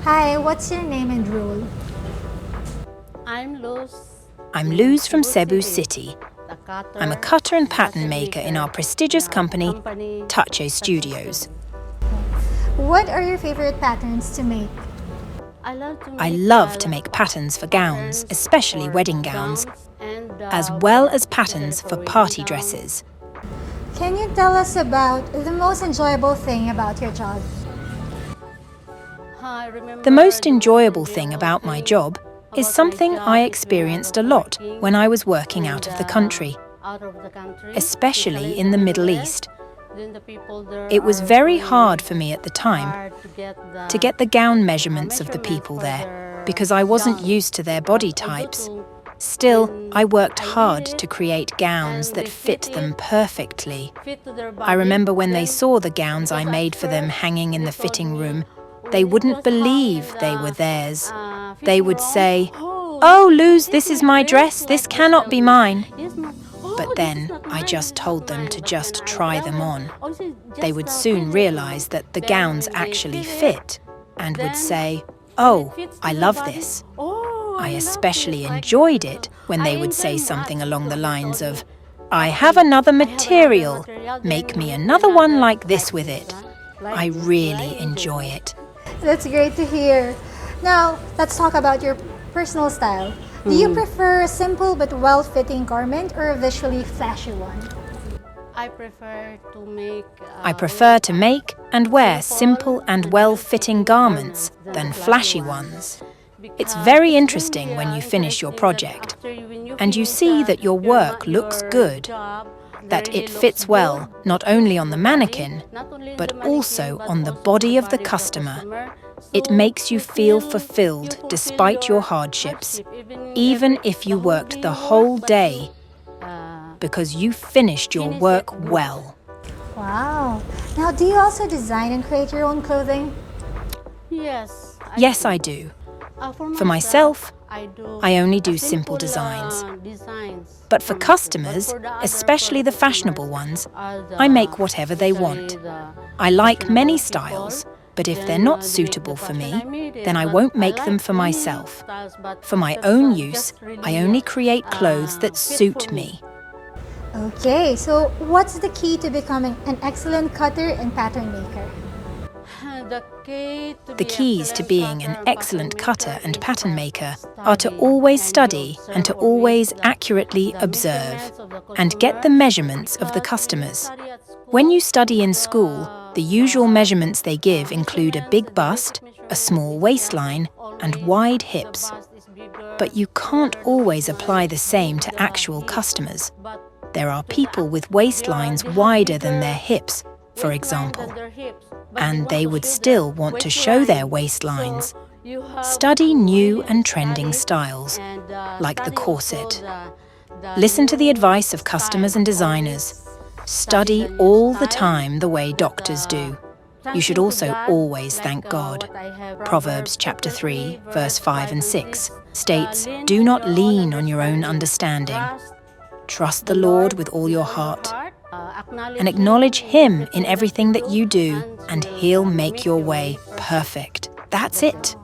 Hi, what's your name and role? I'm LUZ. I'm LUZ from Cebu City. I'm a cutter and pattern maker in our prestigious company, Tahche Studios. What are your favorite patterns to make? I love to make patterns for gowns, especially wedding gowns, as well as patterns for party dresses. Can you tell us about the most enjoyable thing about your job? The most enjoyable thing about my job is something I experienced a lot when I was working out of the country, especially in the Middle East. It was very hard for me at the time to get the gown measurements of the people there because I wasn't used to their body types. Still, I worked hard to create gowns that fit them perfectly. I remember when they saw the gowns I made for them hanging in the fitting room, they wouldn't believe they were theirs. They would say, "Oh, LUZ, this is my dress, this cannot be mine." But then I just told them to just try them on. They would soon realize that the gowns actually fit and would say, "Oh, I love this." I especially enjoyed it when they would say something along the lines of, "I have another material, make me another one like this with it." I really enjoy it. That's great to hear. Now, let's talk about your personal style. Do you prefer a simple but well-fitting garment or a visually flashy one? I prefer to make and wear simple and well-fitting garments than flashy ones. It's very interesting when you finish your project and you see that your work looks good, that it fits well not only on the mannequin, but also on the body of the customer. It makes you feel fulfilled despite your hardships, even if you worked the whole day, because you finished your work well. Wow. Now, do you also design and create your own clothing? Yes, I do. For myself, I only do simple designs. But for customers, especially the fashionable ones, I make whatever they want. I like many styles, but if they're not suitable for me, then I won't make them for myself. For my own use, I only create clothes that suit me. Okay, so what's the key to becoming an excellent cutter and pattern maker? The keys to being an excellent cutter and pattern maker are to always study and to always accurately observe and get the measurements of the customers. When you study in school, the usual measurements they give include a big bust, a small waistline, and wide hips. But you can't always apply the same to actual customers. There are people with waistlines wider than their hips, for example, and they would still want to show their waistlines. Study new and trending styles, like the corset. Listen to the advice of customers and designers. Study all the time the way doctors do. You should also always thank God. Proverbs chapter 3, verse 5 and 6 states, "Do not lean on your own understanding. Trust the Lord with all your heart, and acknowledge Him in everything that you do, and He'll make your way perfect." That's it.